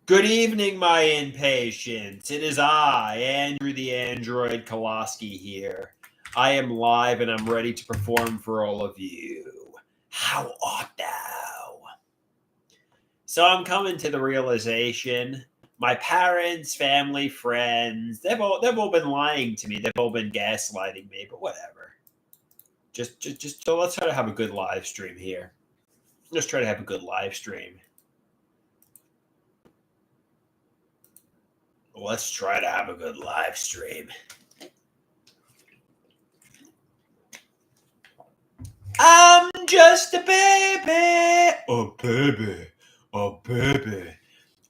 Good evening, my impatients. It is I, Andrew the Android Koloski here. I am live and I'm ready to perform for all of you. How art thou? So I'm coming to the realization my parents, family, friends, they've all been lying to me. They've all been gaslighting me, but whatever. Just so let's try to have a good live stream here. Let's try to have a good live stream. Let's try to have a good live stream. I'm just a baby. A baby. A baby.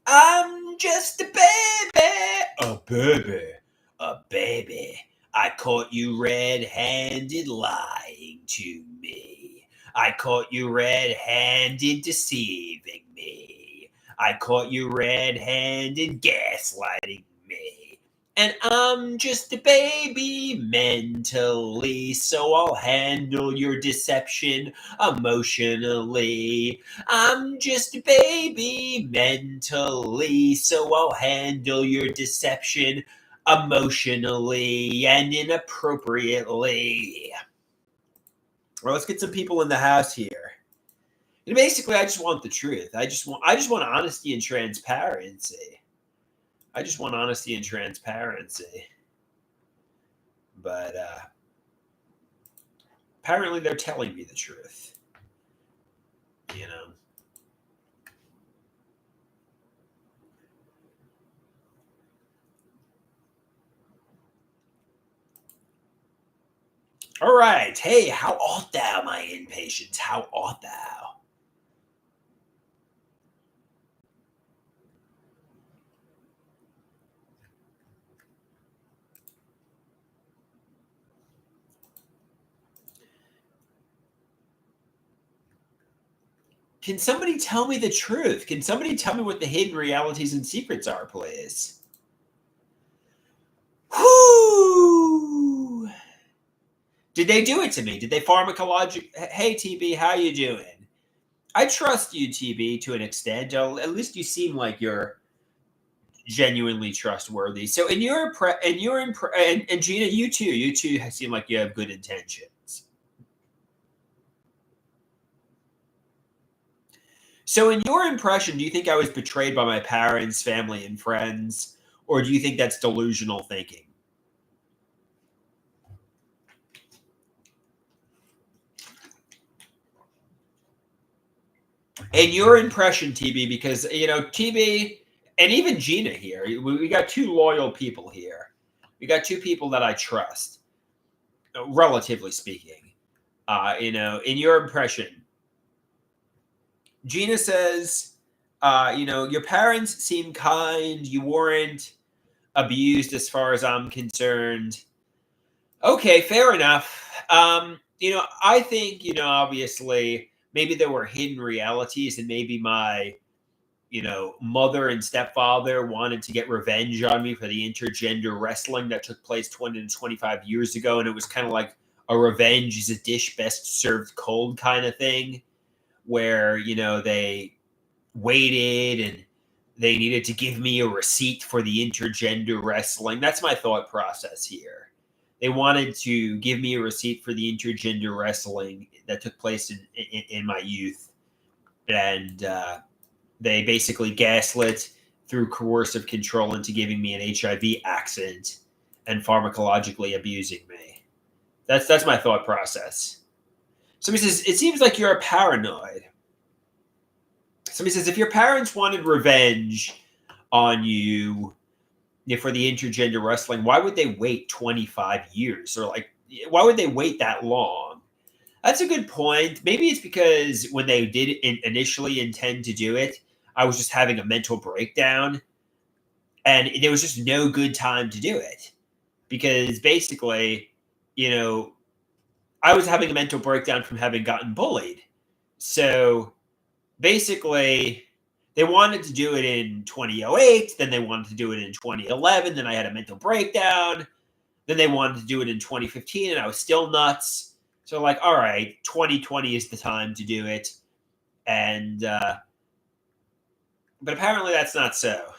I'm just a baby. A baby. A baby. I caught you red-handed lying to me. I caught you red-handed deceiving me. I caught you red-handed gaslighting me. And I'm just a baby mentally, so I'll handle your deception emotionally. I'm just a baby mentally, so I'll handle your deception emotionally and inappropriately. Well, let's get some people in the house here. And basically, I just want the truth. I just want honesty and transparency. I just want honesty and transparency. But apparently they're telling me the truth. You know. All right. Hey, how art thou, my impatience? How art thou? Can somebody tell me the truth? Can somebody tell me what the hidden realities and secrets are, please? Whoo! Did they do it to me? Did they pharmacologic? Hey, TB, how you doing? I trust you, TB, to an extent. At least you seem like you're genuinely trustworthy. So, and Gina, you too seem like you have good intentions. So, in your impression, do you think I was betrayed by my parents, family, and friends, or do you think that's delusional thinking? In your impression, TB, because TB and even Gina here, we got two loyal people here. We got two people that I trust, relatively speaking. In your impression, Gina says, your parents seem kind. You weren't abused, as far as I'm concerned. Okay, fair enough. I think, obviously, maybe there were hidden realities, and maybe my, mother and stepfather wanted to get revenge on me for the intergender wrestling that took place 20 to 25 years ago. And it was kind of like a revenge is a dish best served cold kind of thing, where, they waited and they needed to give me a receipt for the intergender wrestling. That's my thought process here. They wanted to give me a receipt for the intergender wrestling that took place in my youth, and they basically gaslit through coercive control into giving me an HIV accident and pharmacologically abusing me. That's my thought process. Somebody says it seems like you're paranoid. Somebody says if your parents wanted revenge on you for the intergender wrestling, why would they wait 25 years? Or like, why would they wait that long? That's a good point. Maybe it's because when they did initially intend to do it, I was just having a mental breakdown and there was just no good time to do it. Because basically, I was having a mental breakdown from having gotten bullied. So basically, they wanted to do it in 2008, then they wanted to do it in 2011, then I had a mental breakdown, then they wanted to do it in 2015, and I was still nuts. So like, all right, 2020 is the time to do it. And but apparently that's not so.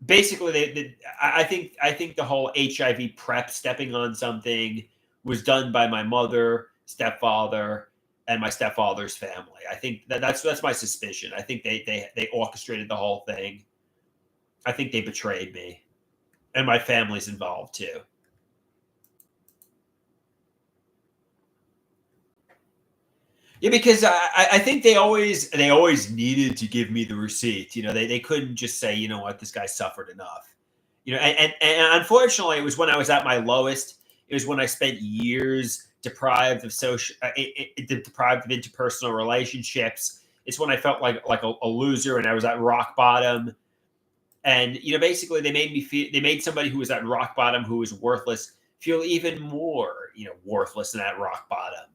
Basically, I think the whole HIV prep stepping on something was done by my mother, stepfather, and my stepfather's family. I think that's my suspicion. I think they orchestrated the whole thing. I think they betrayed me, and my family's involved too. Yeah, because I think they always needed to give me the receipt. They couldn't just say, you know what, this guy suffered enough. And unfortunately, it was when I was at my lowest. It was when I spent years deprived of deprived of interpersonal relationships. It's when I felt like a loser and I was at rock bottom. And basically, they made somebody who was at rock bottom, who was worthless, feel even more worthless than at rock bottom.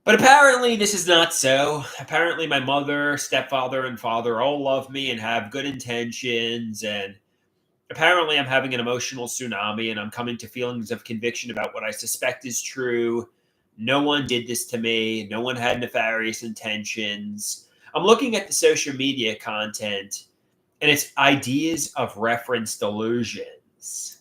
But apparently, this is not so. Apparently, my mother, stepfather, and father all love me and have good intentions. And apparently, I'm having an emotional tsunami and I'm coming to feelings of conviction about what I suspect is true. No one did this to me, no one had nefarious intentions. I'm looking at the social media content and it's ideas of reference delusions.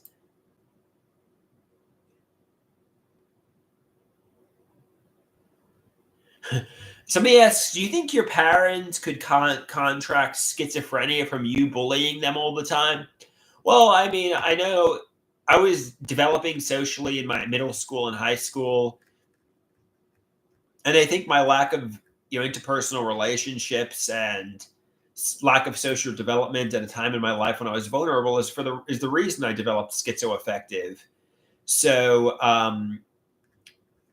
Somebody asks, do you think your parents could contract schizophrenia from you bullying them all the time? Well, I mean, I know I was developing socially in my middle school and high school, and I think my lack of interpersonal relationships and lack of social development at a time in my life when I was vulnerable is the reason I developed schizoaffective. So I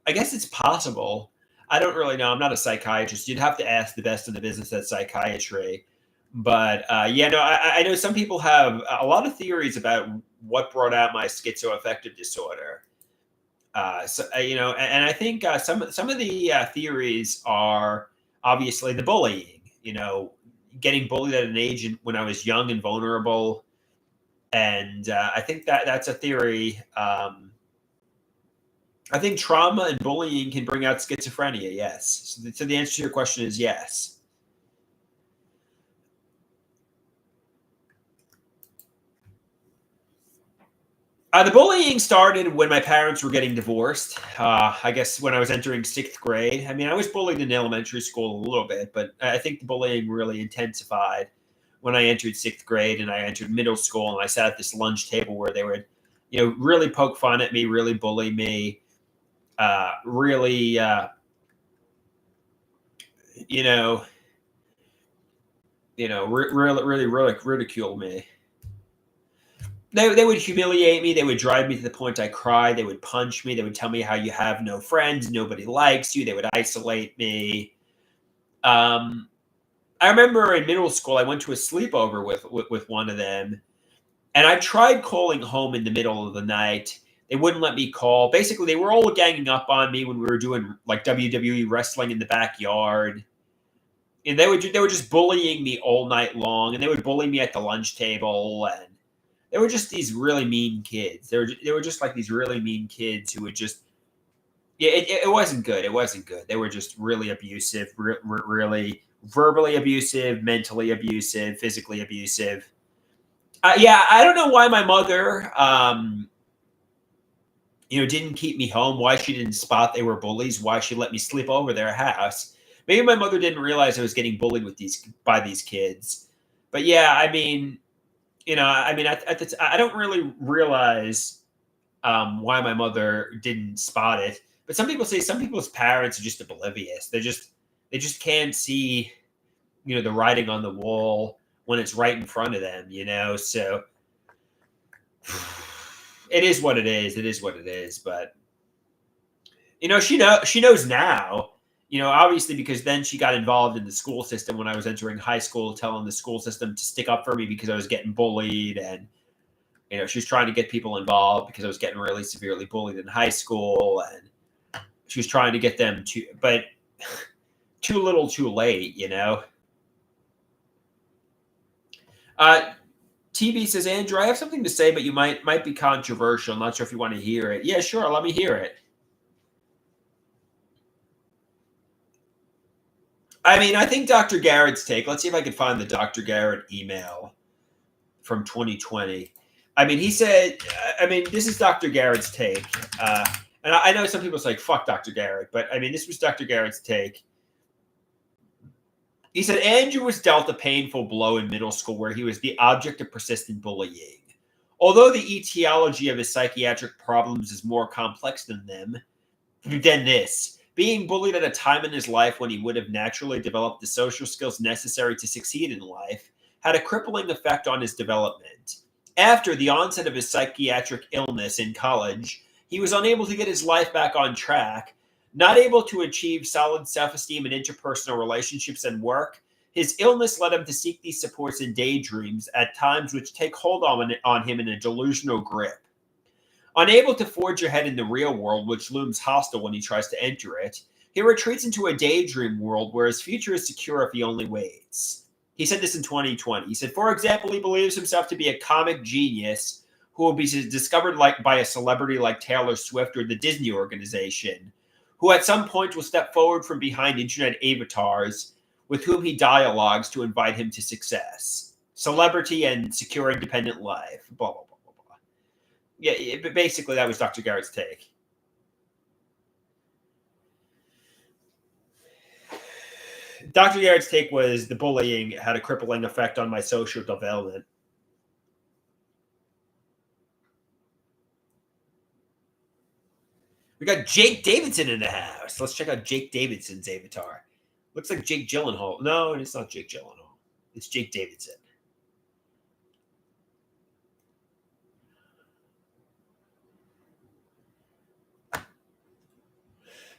guess it's possible. I don't really know. I'm not a psychiatrist. You'd have to ask the best in the business at psychiatry. But yeah, no, I know some people have a lot of theories about what brought out my schizoaffective disorder. And I think some of the theories are obviously the bullying. Getting bullied at an age when I was young and vulnerable, and I think that's a theory. I think trauma and bullying can bring out schizophrenia. Yes. So the answer to your question is yes. The bullying started when my parents were getting divorced. I guess when I was entering sixth grade. I mean, I was bullied in elementary school a little bit, but I think the bullying really intensified when I entered sixth grade and I entered middle school. And I sat at this lunch table where they would, really poke fun at me, really bully me, really, you know, really ridicule me. They would humiliate me. They would drive me to the point I cried. They would punch me. They would tell me how you have no friends, nobody likes you. They would isolate me. Um, I remember in middle school, I went to a sleepover with one of them, and I tried calling home in the middle of the night. They wouldn't let me call. Basically, they were all ganging up on me when we were doing like WWE wrestling in the backyard, and they were just bullying me all night long, and they would bully me at the lunch table, and they were just these really mean kids. They were just like these really mean kids who would just yeah. It wasn't good. It wasn't good. They were just really abusive, really verbally abusive, mentally abusive, physically abusive. Yeah, I don't know why my mother, didn't keep me home. Why she didn't spot they were bullies. Why she let me sleep over their house. Maybe my mother didn't realize I was getting bullied by these kids. But yeah, I mean, I don't really realize why my mother didn't spot it. But some people say some people's parents are just oblivious. They just can't see, the writing on the wall when it's right in front of them. So it is what it is. It is what it is. But she knows now. Obviously because then she got involved in the school system when I was entering high school, telling the school system to stick up for me because I was getting bullied, and she was trying to get people involved because I was getting really severely bullied in high school, and she was trying to get them to, but too little, too late. Uh, TB says, Andrew, I have something to say, but you might be controversial. I'm not sure if you want to hear it. Yeah, sure. Let me hear it. I mean, I think Dr. Garrett's take. Let's see if I can find the Dr. Garrett email from 2020. I mean, he said. I mean, this is Dr. Garrett's take. And I know some people say, like, "Fuck Dr. Garrett," but I mean, this was Dr. Garrett's take. He said Andrew was dealt a painful blow in middle school where he was the object of persistent bullying. Although the etiology of his psychiatric problems is more complex than this, being bullied at a time in his life when he would have naturally developed the social skills necessary to succeed in life had a crippling effect on his development. After the onset of his psychiatric illness in college, he was unable to get his life back on track. Not able to achieve solid self esteem in interpersonal relationships and work, his illness led him to seek these supports in daydreams at times which take hold on him in a delusional grip. Unable to forge ahead in the real world, which looms hostile when he tries to enter it, he retreats into a daydream world where his future is secure if he only waits. He said this in 2020. He said, for example, he believes himself to be a comic genius who will be discovered by a celebrity like Taylor Swift or the Disney organization, who at some point will step forward from behind internet avatars with whom he dialogues to invite him to success, celebrity, and secure independent life. Blah, blah, blah, blah, blah. Yeah, but basically that was Dr. Garrett's take. Dr. Garrett's take was the bullying had a crippling effect on my social development. We got Jake Davidson in the house. Let's check out Jake Davidson's avatar. Looks like Jake Gyllenhaal. No, it's not Jake Gyllenhaal. It's Jake Davidson.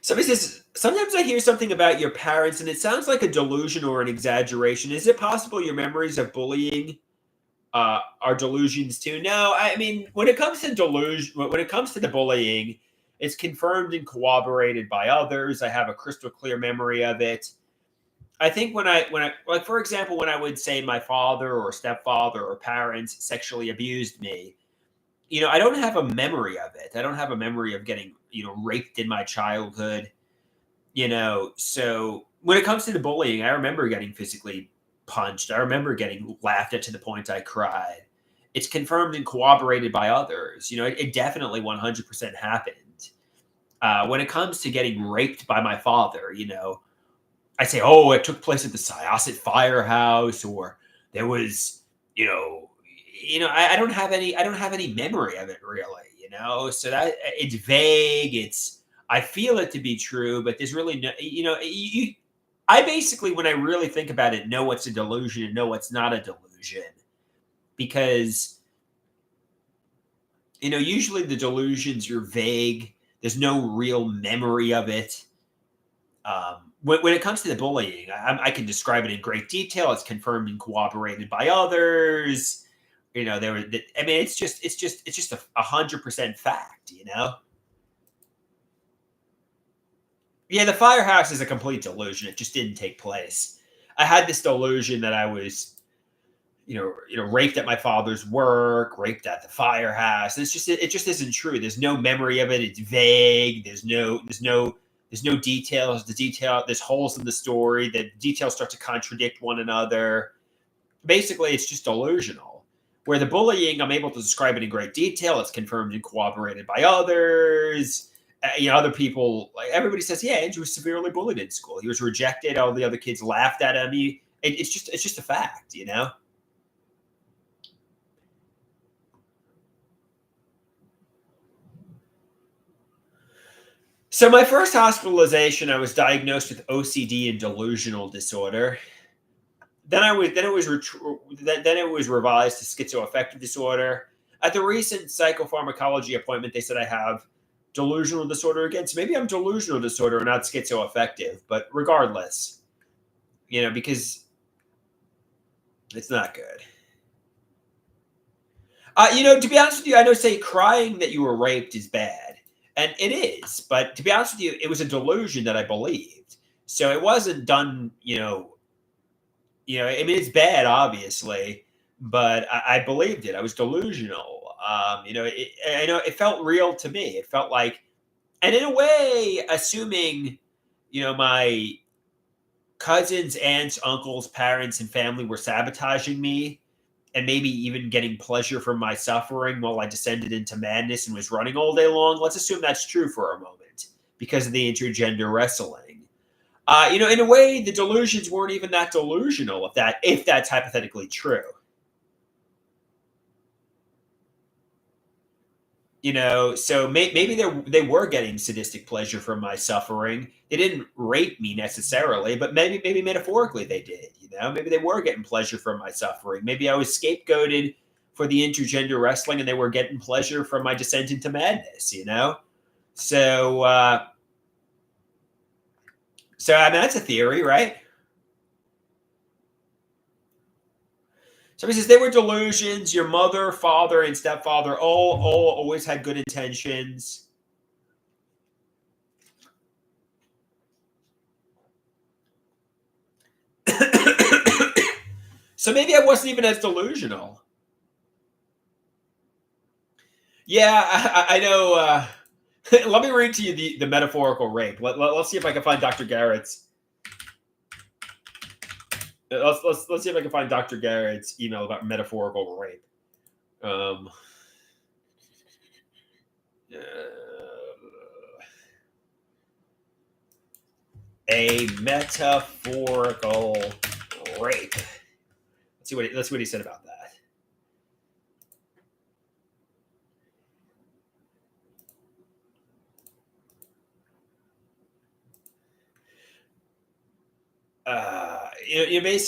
Somebody says, sometimes I hear something about your parents and it sounds like a delusion or an exaggeration. Is it possible your memories of bullying are delusions too? No, I mean, when it comes to when it comes to the bullying, it's confirmed and corroborated by others. I have a crystal clear memory of it. I think when I like, for example, when I would say my father or stepfather or parents sexually abused me, I don't have a memory of it. I don't have a memory of getting, raped in my childhood, So when it comes to the bullying, I remember getting physically punched. I remember getting laughed at to the point I cried. It's confirmed and corroborated by others. It definitely 100% happened. When it comes to getting raped by my father, I say, oh, it took place at the Syosset Firehouse, or there was, I don't have any memory of it really, So that it's vague. I feel it to be true, but there's really no, I basically, when I really think about it, know what's a delusion and know what's not a delusion, because usually the delusions are vague. There's no real memory of it. When it comes to the bullying, I can describe it in great detail. It's confirmed and corroborated by others. It's just 100% fact. Yeah, the firehouse is a complete delusion. It just didn't take place. I had this delusion that I was, raped at my father's work, raped at the firehouse. It just isn't true. There's no memory of it. It's vague. There's no details. There's holes in the story. The details start to contradict one another. Basically, it's just delusional. Where the bullying, I'm able to describe it in great detail. It's confirmed and corroborated by others. Other people, like everybody says, yeah, Andrew was severely bullied in school. He was rejected. All the other kids laughed at him. It's just a fact, So my first hospitalization, I was diagnosed with OCD and delusional disorder. Then it was revised to schizoaffective disorder. At the recent psychopharmacology appointment, they said I have delusional disorder again. So maybe I'm delusional disorder and not schizoaffective. But regardless, because it's not good. To be honest with you, I know say crying that you were raped is bad. And it is. But to be honest with you, it was a delusion that I believed. So it wasn't done, I mean, it's bad, obviously, but I believed it. I was delusional. I know it felt real to me. It felt like, and in a way, assuming, my cousins, aunts, uncles, parents, and family were sabotaging me and maybe even getting pleasure from my suffering while I descended into madness and was running all day long. Let's assume that's true for a moment because of the intergender wrestling. In a way, the delusions weren't even that delusional if that's hypothetically true. So maybe they were getting sadistic pleasure from my suffering. They didn't rape me necessarily, but maybe metaphorically they did. Maybe they were getting pleasure from my suffering. Maybe I was scapegoated for the intergender wrestling, and they were getting pleasure from my descent into madness. So I mean, that's a theory, right? So he says they were delusions. Your mother, father, and stepfather all always had good intentions. So maybe I wasn't even as delusional. Yeah, I know. Let me read to you the metaphorical rape. Let's see if I can find Dr. Garrett's. Let's see if I can find Dr. Garrett's email about metaphorical rape. A metaphorical rape. Let's see what he said about that.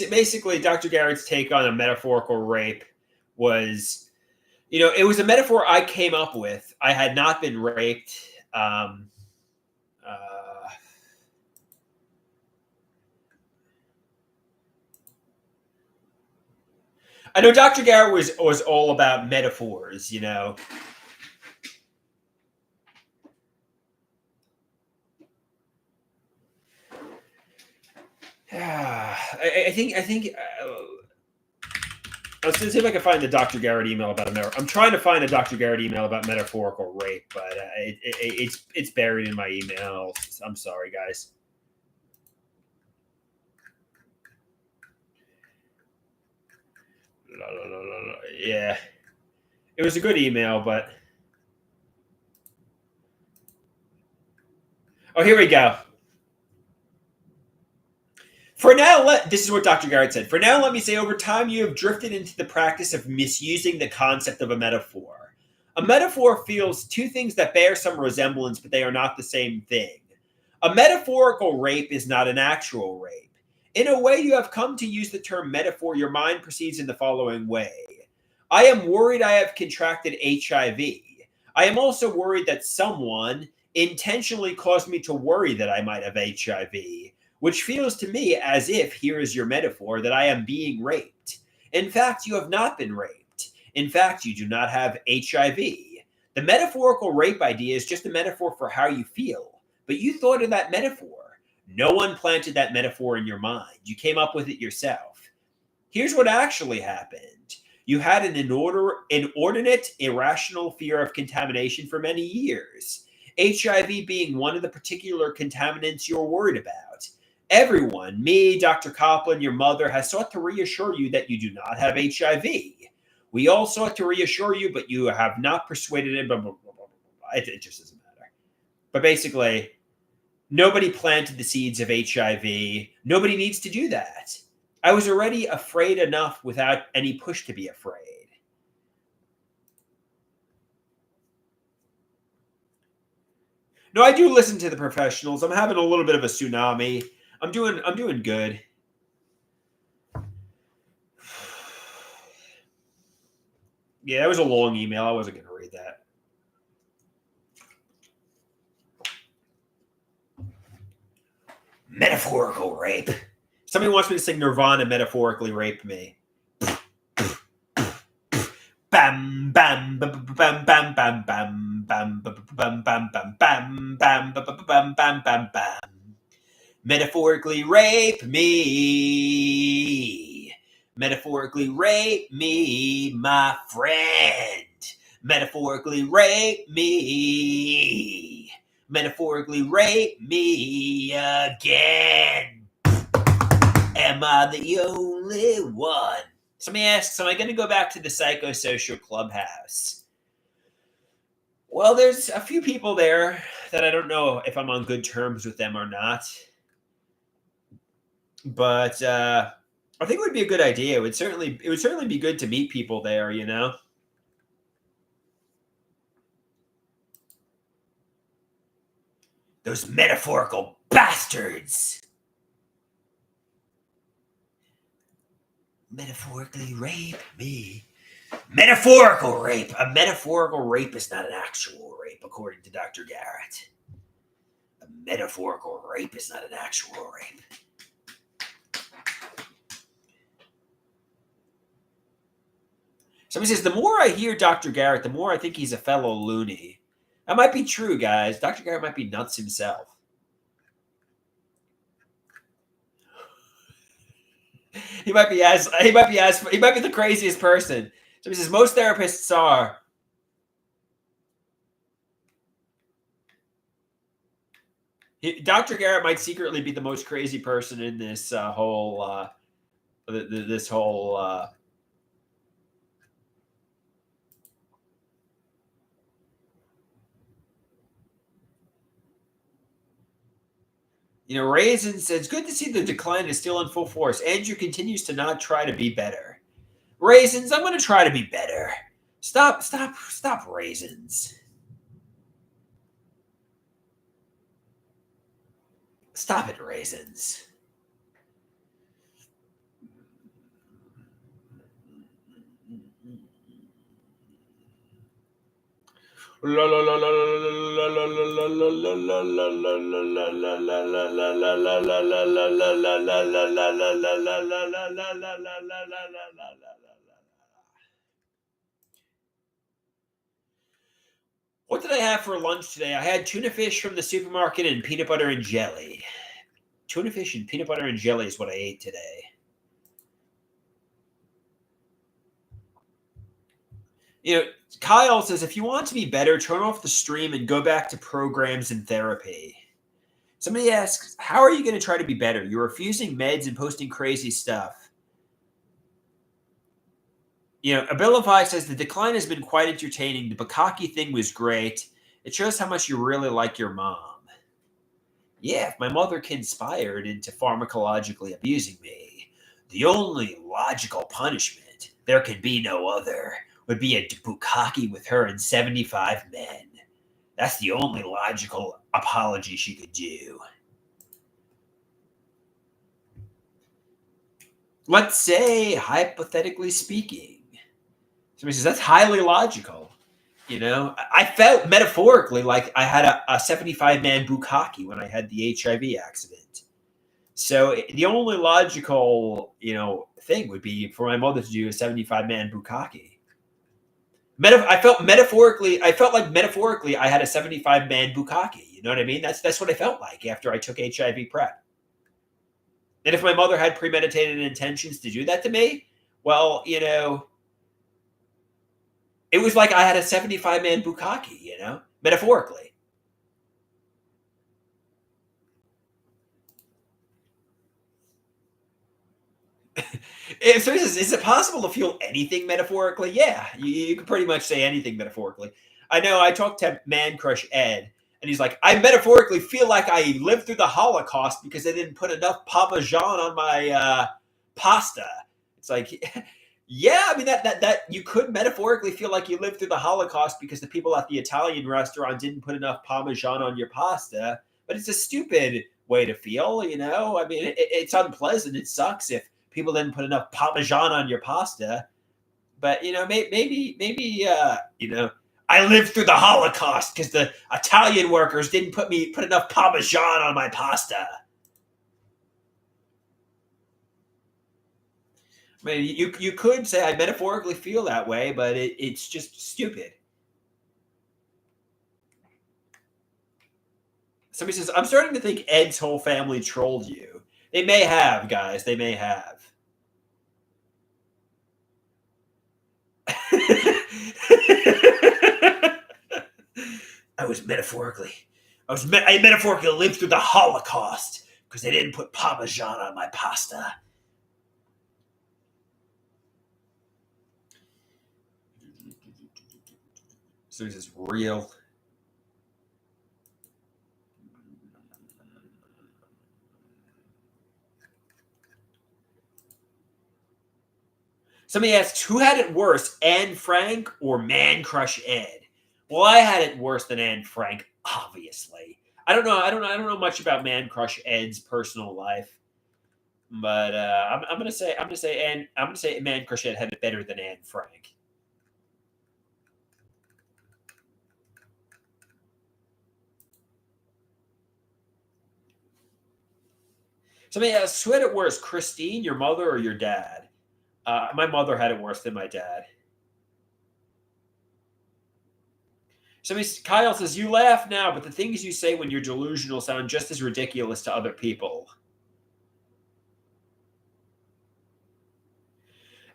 Basically, Dr. Garrett's take on a metaphorical rape was, it was a metaphor I came up with. I had not been raped. I know Dr. Garrett was all about metaphors. I think. Let's see if I can find the Dr. Garrett email about I'm trying to find a Dr. Garrett email about metaphorical rape, but it's buried in my emails. I'm sorry, guys. Yeah, it was a good email, but here we go. For now, this is what Dr. Garrett said. For now, let me say, over time, you have drifted into the practice of misusing the concept of a metaphor. A metaphor feels two things that bear some resemblance, but they are not the same thing. A metaphorical rape is not an actual rape. In a way, you have come to use the term metaphor. Your mind proceeds in the following way. I am worried I have contracted HIV. I am also worried that someone intentionally caused me to worry that I might have HIV, which feels to me as if, here is your metaphor, that I am being raped. In fact, you have not been raped. In fact, you do not have HIV. The metaphorical rape idea is just a metaphor for how you feel, but you thought of that metaphor. No one planted that metaphor in your mind. You came up with it yourself. Here's what actually happened. You had an inordinate, irrational fear of contamination for many years, HIV being one of the particular contaminants you're worried about. Everyone, me, Dr. Kaplan, your mother, has sought to reassure you that you do not have HIV. We all sought to reassure you, but you have not persuaded it. Blah, blah, blah, blah, blah. It just doesn't matter. But basically, nobody planted the seeds of HIV. Nobody needs to do that. I was already afraid enough without any push to be afraid. No, I do listen to the professionals. I'm having a little bit of a tsunami. I'm doing good. Yeah, that was a long email. I wasn't going to read that. Metaphorical rape. Somebody wants me to sing Nirvana metaphorically raped me. Bam bam bam bam bam bam bam bam bam bam bam bam bam bam bam bam bam bam. Metaphorically rape me. Metaphorically rape me, my friend. Metaphorically rape me. Metaphorically rape me again. Am I the only one? Somebody asks, am I going to go back to the psychosocial clubhouse? Well, there's a few people there that I don't know if I'm on good terms with them or not. But I think it would be a good idea. It would certainly be good to meet people there, you know? Those metaphorical bastards. Metaphorically rape me. Metaphorical rape. A metaphorical rape is not an actual rape, according to Dr. Garrett. A metaphorical rape is not an actual rape. Somebody says, the more I hear Dr. Garrett, the more I think he's a fellow loony. That might be true, guys. Dr. Garrett might be nuts himself. He might be the craziest person. Somebody says, most therapists are. Dr. Garrett might secretly be the most crazy person in this whole this whole Raisin says, good to see the decline is still in full force. Andrew continues to not try to be better. Raisins, I'm going to try to be better. Stop, Raisins. Stop it, Raisins. What did I have for lunch today? I had tuna fish from the supermarket and peanut butter and jelly. Tuna fish and peanut butter and jelly is what I ate today. Kyle says, if you want to be better, turn off the stream and go back to programs and therapy. Somebody asks, how are you going to try to be better? You're refusing meds and posting crazy stuff. Abilify says, the decline has been quite entertaining. The Bukkake thing was great. It shows how much you really like your mom. Yeah, if my mother conspired into pharmacologically abusing me, the only logical punishment, there can be no other, would be a bukkake with her and 75 men. That's the only logical apology she could do. Let's say, hypothetically speaking, somebody says, that's highly logical. I felt metaphorically like I had a 75-man bukkake when I had the HIV accident. So the only logical, thing would be for my mother to do a 75-man bukkake. I felt like metaphorically I had a 75-man bukkake. You know what I mean? That's what I felt like after I took HIV PrEP. And if my mother had premeditated intentions to do that to me, well, it was like I had a 75-man bukkake, metaphorically. So is it possible to feel anything metaphorically? Yeah, you can pretty much say anything metaphorically. I know I talked to Man Crush Ed, and he's like, I metaphorically feel like I lived through the Holocaust because they didn't put enough Parmesan on my pasta. It's like, yeah, I mean that you could metaphorically feel like you lived through the Holocaust because the people at the Italian restaurant didn't put enough Parmesan on your pasta. But it's a stupid way to feel, I mean, it's unpleasant. It sucks if people didn't put enough Parmesan on your pasta. But maybe I lived through the Holocaust because the Italian workers didn't put enough Parmesan on my pasta. I mean, you could say I metaphorically feel that way, but it's just stupid. Somebody says, I'm starting to think Ed's whole family trolled you. They may have, guys. They may have. I metaphorically lived through the Holocaust because they didn't put Parmesan on my pasta. So this is real. Somebody asked, who had it worse, Anne Frank or Man Crush Ed? Well, I had it worse than Anne Frank, obviously. I don't know much about Man Crush Ed's personal life, but I'm gonna say Man Crush Ed had it better than Anne Frank. Somebody asked, who had it worse, Christine, your mother, or your dad? My mother had it worse than my dad. Kyle says, you laugh now, but the things you say when you're delusional sound just as ridiculous to other people.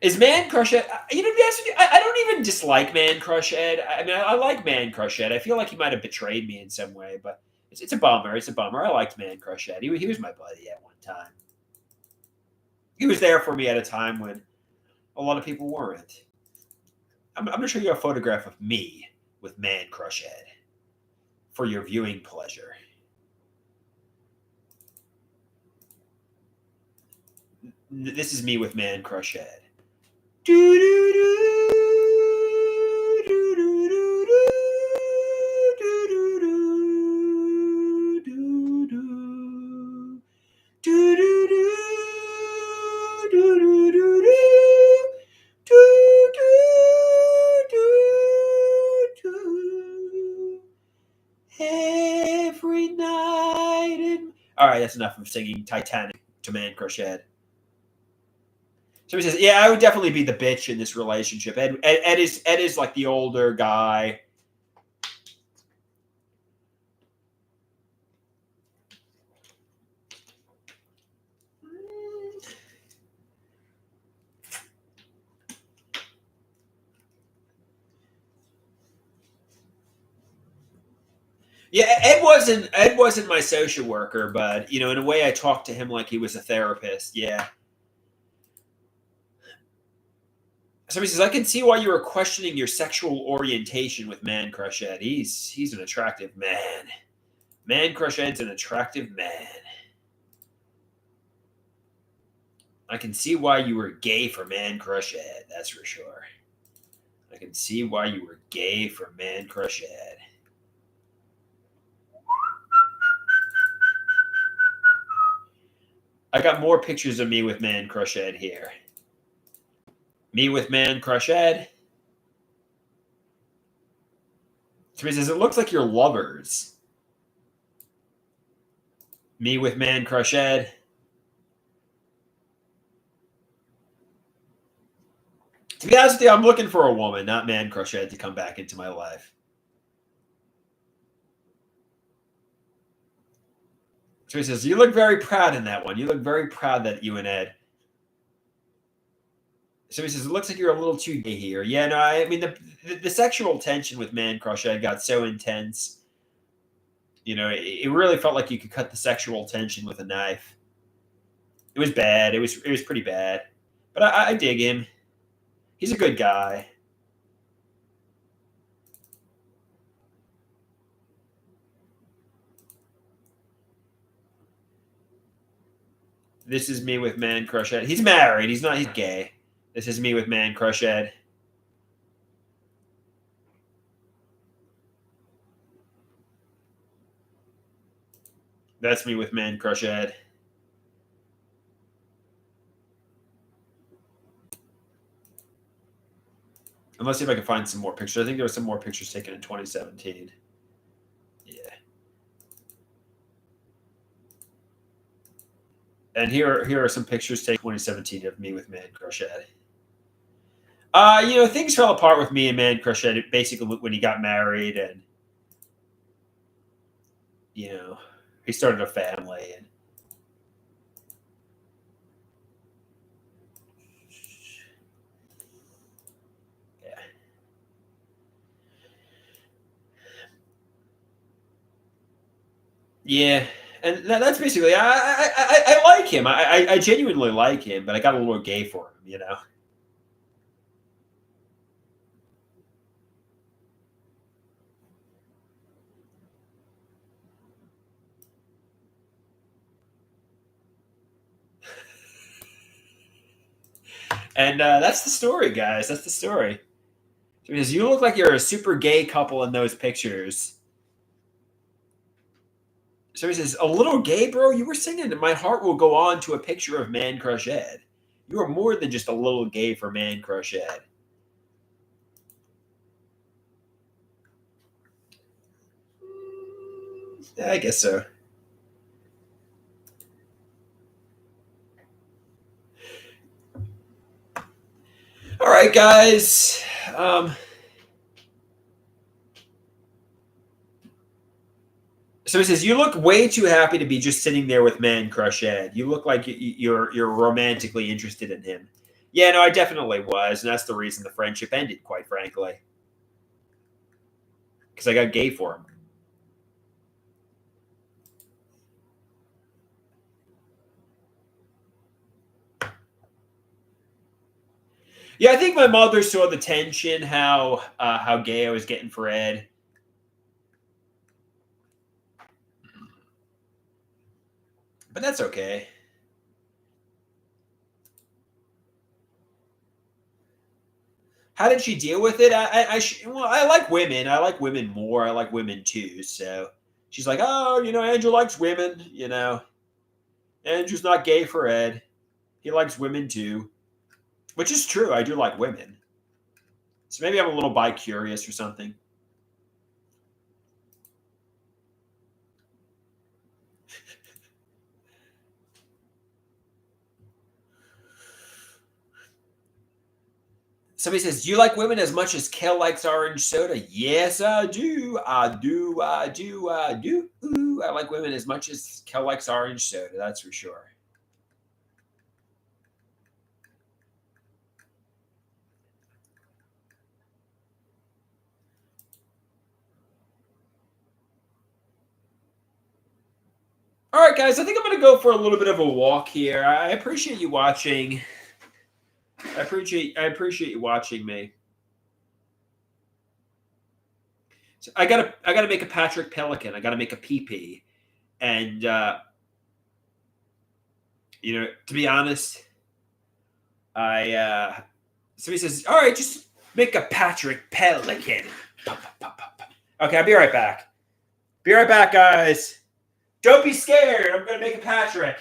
Is Man Crush Ed? You know, to be honest with you, I don't even dislike Man Crush Ed. I mean, I like Man Crush Ed. I feel like he might have betrayed me in some way, but it's a bummer. It's a bummer. I liked Man Crush Ed. He was my buddy at one time. He was there for me at a time when a lot of people weren't. I'm going to show you a photograph of me with Man Crush Ed for your viewing pleasure. This is me with Man Crush Ed. Every night. All right, that's enough of singing Titanic to Man Crush Ed. So he says, "Yeah, I would definitely be the bitch in this relationship. Ed is like the older guy." Yeah, Ed wasn't my social worker, but you know, in a way, I talked to him like he was a therapist. Yeah. Somebody says, I can see why you were questioning your sexual orientation with Man Crush Ed. He's an attractive man. Man Crush Ed's an attractive man. I can see why you were gay for Man Crush Ed. That's for sure. I can see why you were gay for Man Crush Ed. I got more pictures of me with Man Crush Ed here. Me with Man Crush Ed. Somebody says, it looks like you're lovers. Me with Man Crush Ed. To be honest with you, I'm looking for a woman, not Man Crush Ed, to come back into my life. So he says, you look very proud in that one. You look very proud that you and Ed. So he says, it looks like you're a little too gay here. Yeah, no, I mean, the sexual tension with Man Crush Ed got so intense. You know, it really felt like you could cut the sexual tension with a knife. It was bad. It was pretty bad. But I dig him. He's a good guy. This is me with Man Crush Ed. He's married. He's gay. This is me with Man Crush Ed. That's me with Man Crush Ed. And let's see if I can find some more pictures. I think there were some more pictures taken in 2017. Yeah. And here are some pictures taken in 2017 of me with Man Crush Ed. You know, things fell apart with me and Man Crush Ed basically when he got married and, you know, he started a family and yeah. Yeah. And that's basically I like him. I genuinely like him, but I got a little gay for him, you know. And that's the story, guys. That's the story. Because you look like you're a super gay couple in those pictures. So he says, "A little gay, bro. You were singing 'My Heart Will Go On' to a picture of Man Crush Ed. You are more than just a little gay for Man Crush Ed." Yeah, I guess so. All right, guys. So he says, "You look way too happy to be just sitting there with Man Crush Ed. You look like you're romantically interested in him." Yeah, no, I definitely was, and that's the reason the friendship ended. Quite frankly, because I got gay for him. Yeah, I think my mother saw the tension, how gay I was getting for Ed. But that's okay. How did she deal with it? Well, I like women. I like women more. I like women too. So she's like, "Oh, Andrew likes women. Andrew's not gay for Ed. He likes women too," which is true. I do like women. So maybe I'm a little bi curious or something. Somebody says, "Do you like women as much as Kel likes orange soda?" Yes, I do. I do. I do. I do. Ooh, I like women as much as Kel likes orange soda. That's for sure. All right, guys. I think I'm going to go for a little bit of a walk here. I appreciate you watching. I appreciate you watching me. So I gotta make a Patrick Pelican. I gotta make a PP. And to be honest, I somebody says, "All right, just make a Patrick Pelican." Okay, I'll be right back. Be right back, guys. Don't be scared. I'm gonna make a Patrick.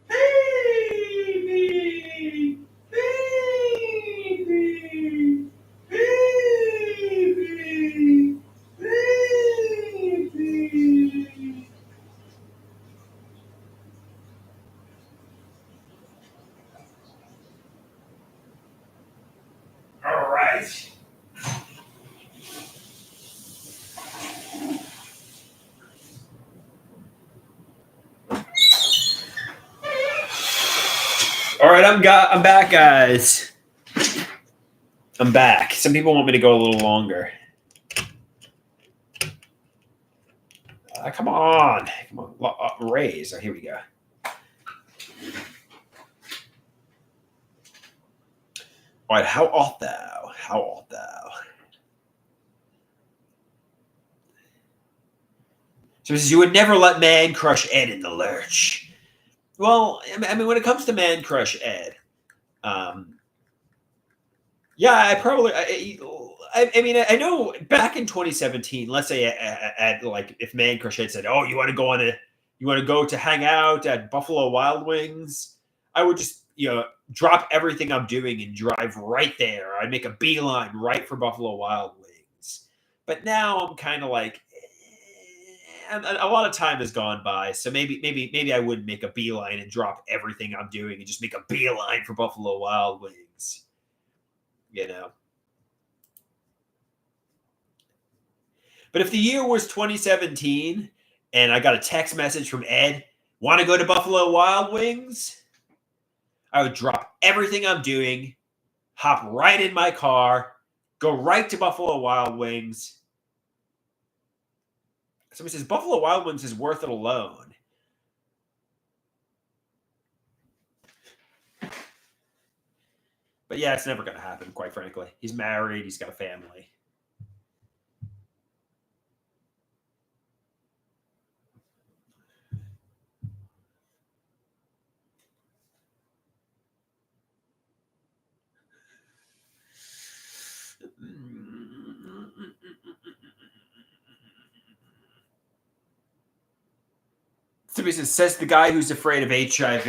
Baby, baby, baby, baby. All right. All right, I'm back, guys. I'm back. Some people want me to go a little longer. Come on, raise. Oh, here we go. All right, how art thou? How art thou? So he says, "You would never let Man Crush Ed in the lurch." Well, I mean, when it comes to Man Crush Ed, um, yeah, I mean, I know back in 2017, let's say like if Man Crush Ed said, "Oh, you want to go to hang out at Buffalo Wild Wings," I would just drop everything I'm doing and drive right there. I'd make a beeline right for Buffalo Wild Wings. But now I'm kind of like, a lot of time has gone by, so maybe I would make a beeline and drop everything I'm doing and just make a beeline for Buffalo Wild Wings. You know. But if the year was 2017 and I got a text message from Ed, "Want to go to Buffalo Wild Wings?" I would drop everything I'm doing, hop right in my car, go right to Buffalo Wild Wings. Somebody says Buffalo Wild Wings is worth it alone. But yeah, it's never going to happen, quite frankly. He's married, he's got a family. Somebody says the guy who's afraid of HIV.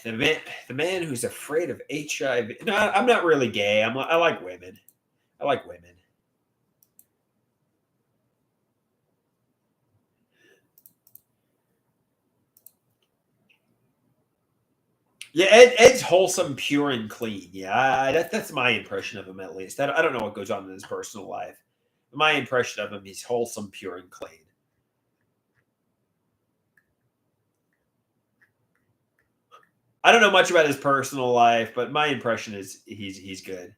The man who's afraid of HIV. No, I'm not really gay. I like women. I like women. Yeah, Ed's wholesome, pure, and clean. Yeah, that's my impression of him, at least. I don't know what goes on in his personal life. My impression of him, he's wholesome, pure, and clean. I don't know much about his personal life, but my impression is he's good.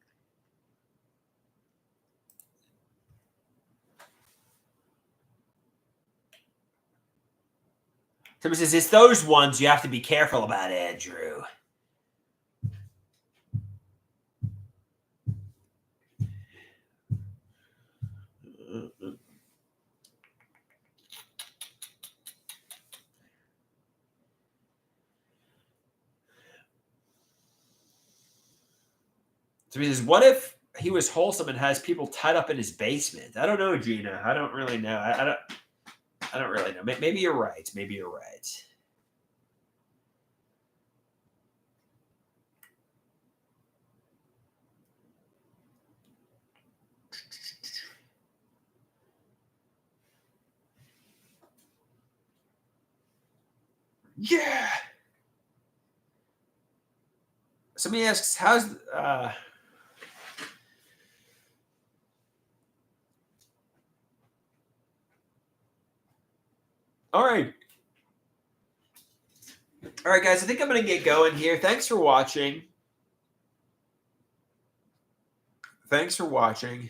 Somebody says it's those ones you have to be careful about, Andrew. So he says, what if he was wholesome and has people tied up in his basement? I don't know, Gina. I don't really know. I don't really know. Maybe you're right. Maybe you're right. Yeah. Somebody asks, how's all right. All right, guys, I think I'm going to get going here. Thanks for watching. Thanks for watching.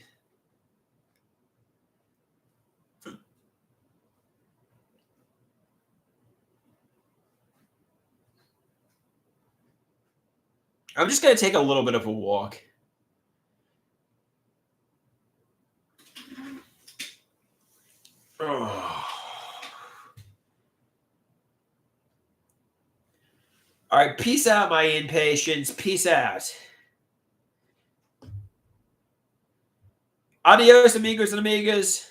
I'm just going to take a little bit of a walk. Oh. All right, peace out, my impatience. Peace out. Adios, amigos and amigas.